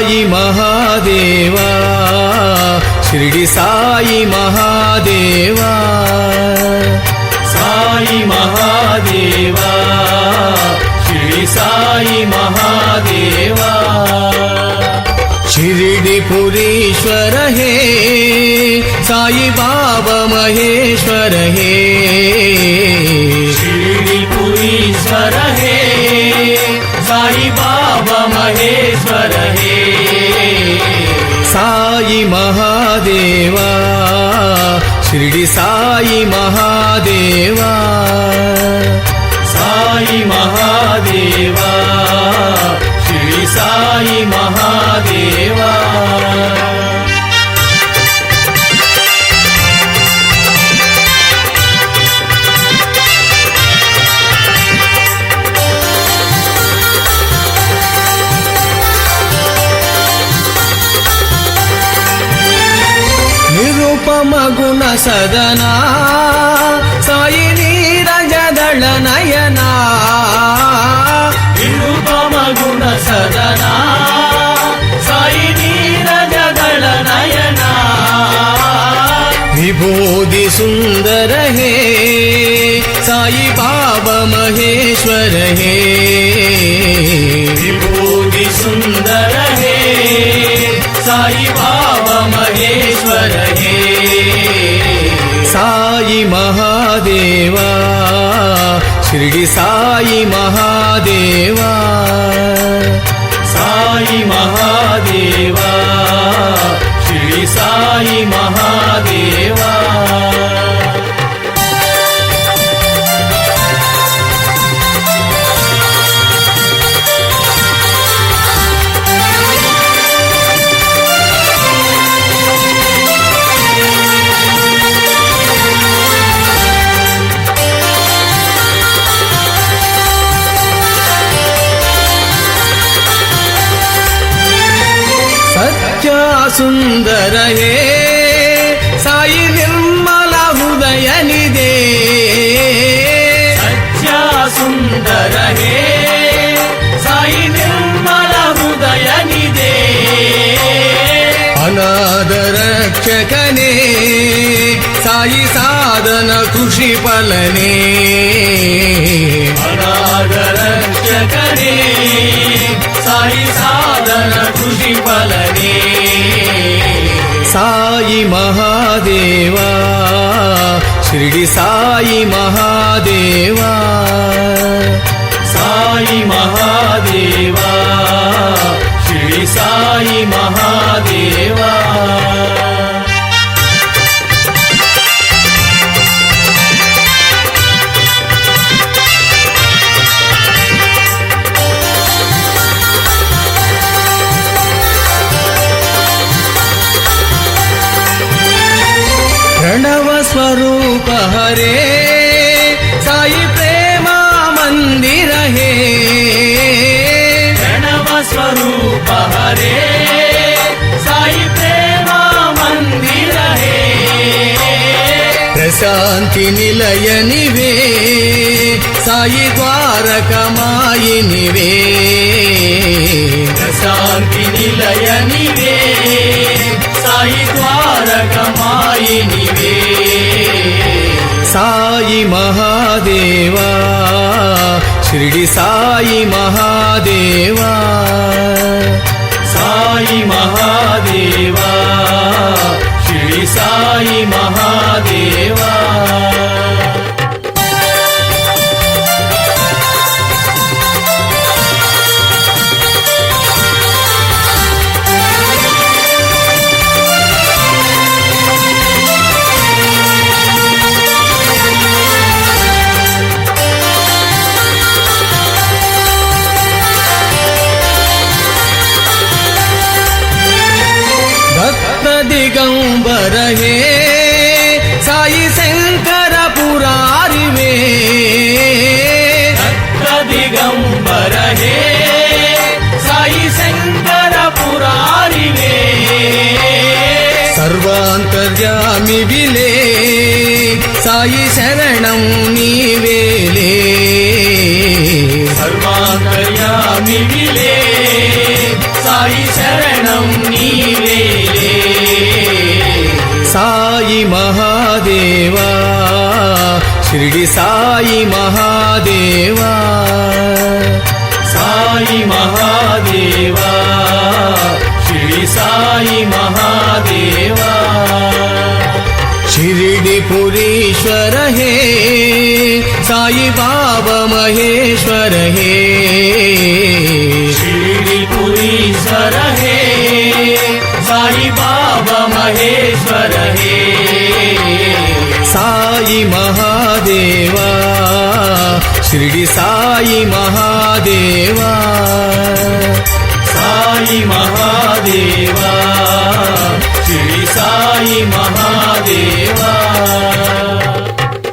సాయి మహాదేవా షిరిడి సాయి మహాదేవా సాయి మహాదేవా షిరిడి సాయి మహాదేవా షిరిడి పురీశ్వర హే సాయి బాబా మహేశ్వర హే షిరిడి పురీశ్వర హే సాయి బాబా మహేశ్వర హే సాయి మహాదేవా షిరిడి సాయి మహాదేవా సాయి మహాదేవా షిరిడి సాయి మహాదేవా నిరుపమ గుణ సదనా సాయి నీరజదళ నయనా నిరుపమ గుణ సదనా సాయి నీరజదళ నయనా విభూది సుందర హే సాయి బాబా మహేశ్వర హే విభూది సుందర హే సాయి బాబా మహేశ్వర హే సాయి మహాదేవా షిరిడి సాయి మహాదేవా సాయి మహాదేవా షిరిడి సాయి మహాదేవా సత్యా సుందర హే సాయి నిర్మల హృదయ నిదే సత్యా సుందర హే సాయి నిర్మల హృదయ నిదే అనాథ రక్షకనే సాయి సాధన కృషి ఫలనే అనాథ రక్షకనే సాయి సాధన కృషి ఫలనే సాయి మహాదేవా షిరిడి సాయి మహాదేవా సాయి మహాదేవా షిరిడి సాయి మహాదేవా ప్రణవ స్వరూప హరే సాయి ప్రేమ మందిర హే ప్రణవ స్వరూప హరే సాయి ప్రేమ మందిర హే ప్రశాంతి నిలయ నివే సాయి ద్వారకమాయి నివే ప్రశాంతి నిలయ నివే సాయి ద్వారకమాయి నివే సాయి మహాదేవా షిరిడి సాయి మహాదేవా సాయి మహాదేవా షిరిడి సాయి మహాదేవా दिगंबर हे साई शंकर पुरारी वे दिगंबर हे साई शंकर पुरारी वे सर्वांतर्यामी विले साई शरणं నీవేలే సర్వాంతర్యామి విలే సాయి శరణం నీవేలే సాయి మహాదేవా షిరిడి సాయి మహాదేవా సాయి మహాదేవా షిరిడి సాయి మహాదేవా शिरडी पुरीश्वर हे साई बाबा महेश्वर हे शिरडी पुरीश्वर हे साई बाबा महेश्वर हे साई महादेवा शिरडी साई महादेवा साई महादेवा शिरडी साई महादेवा